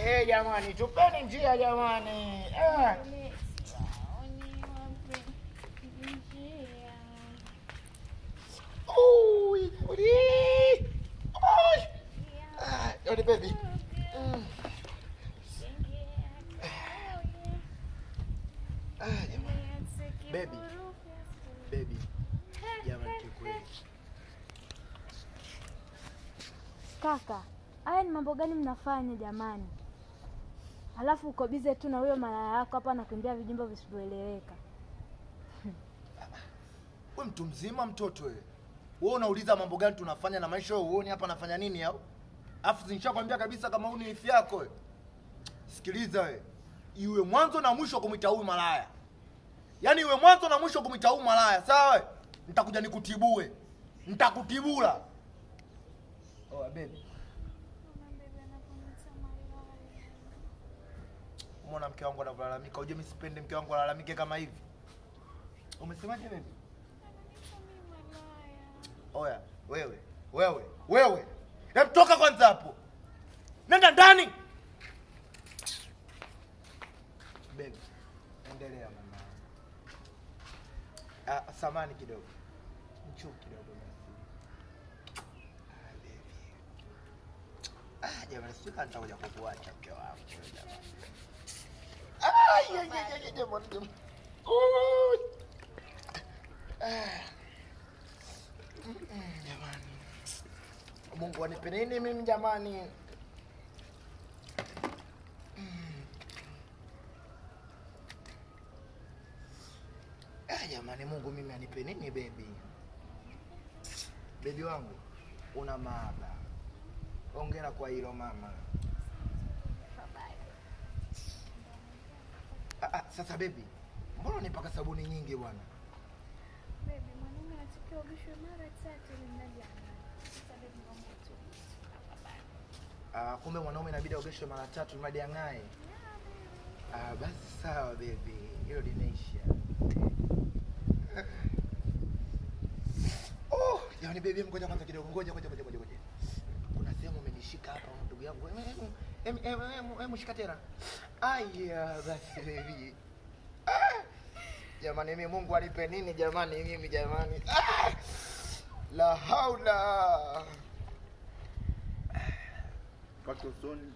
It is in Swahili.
Jamani, tupeni njia jamani. Yoni baby. Baby. Baby. Jamani kikweli. Kaka, haya ni mambo gani mnafanya jamani? Alafu uko bize tu na huyo malaya yako hapa anakuambia vijimbo visivyoeleweka. Wewe mtu mzima mtoto wewe. Wewe unauliza mambo gani tunafanya na maisha wewe uone hapa nafanya nini au? Afu nishakwambia kabisa kama huni ifi yako wewe. Sikiliza wewe. Iwe mwanzo na mwisho kumwita huyu malaya. Yaani iwe mwanzo na mwisho kumwita huyu malaya, sawa wewe? Nitakuja nikutibue. Nitakutibula. Oh baby. Mbona mke wangu analalamika? Uje mimi sipende mke wangu alalamike kama hivi. Umesemaje baby? Oya, wewe. Hebu toka kwanza hapo. Nenda ndani. Baby, endelea mama. Samani kidogo. Mchu kidogo basi. Jamani, sika nitakuja kukuacha mke wangu jamani. Jamani. Jamani. Mungu anipe nini mimi jamani? Jamani, Mungu mimi anipe nini baby? Baby wangu, una maaba. Hongera kwa hilo mama. Sasa baby, mbona unipaka sabuni nyingi bwana? Baby, mwanaume anatakiwa kuoshwa mara 3 ndani ya sasa baby wangu tu. Kumbe mwanaume inabidi aogeshwe mara 3 hadi ang'ae. Basi sawa baby, hilo limeisha. Yaani baby ngoja kwanza kidogo, ngoja. Kuna sehemu umenishika hapa ndugu yangu. Mshika tena. Basi baby. Jamani mimi Mungu anipe nini jamani mimi jamani. La haula. Pakosoni.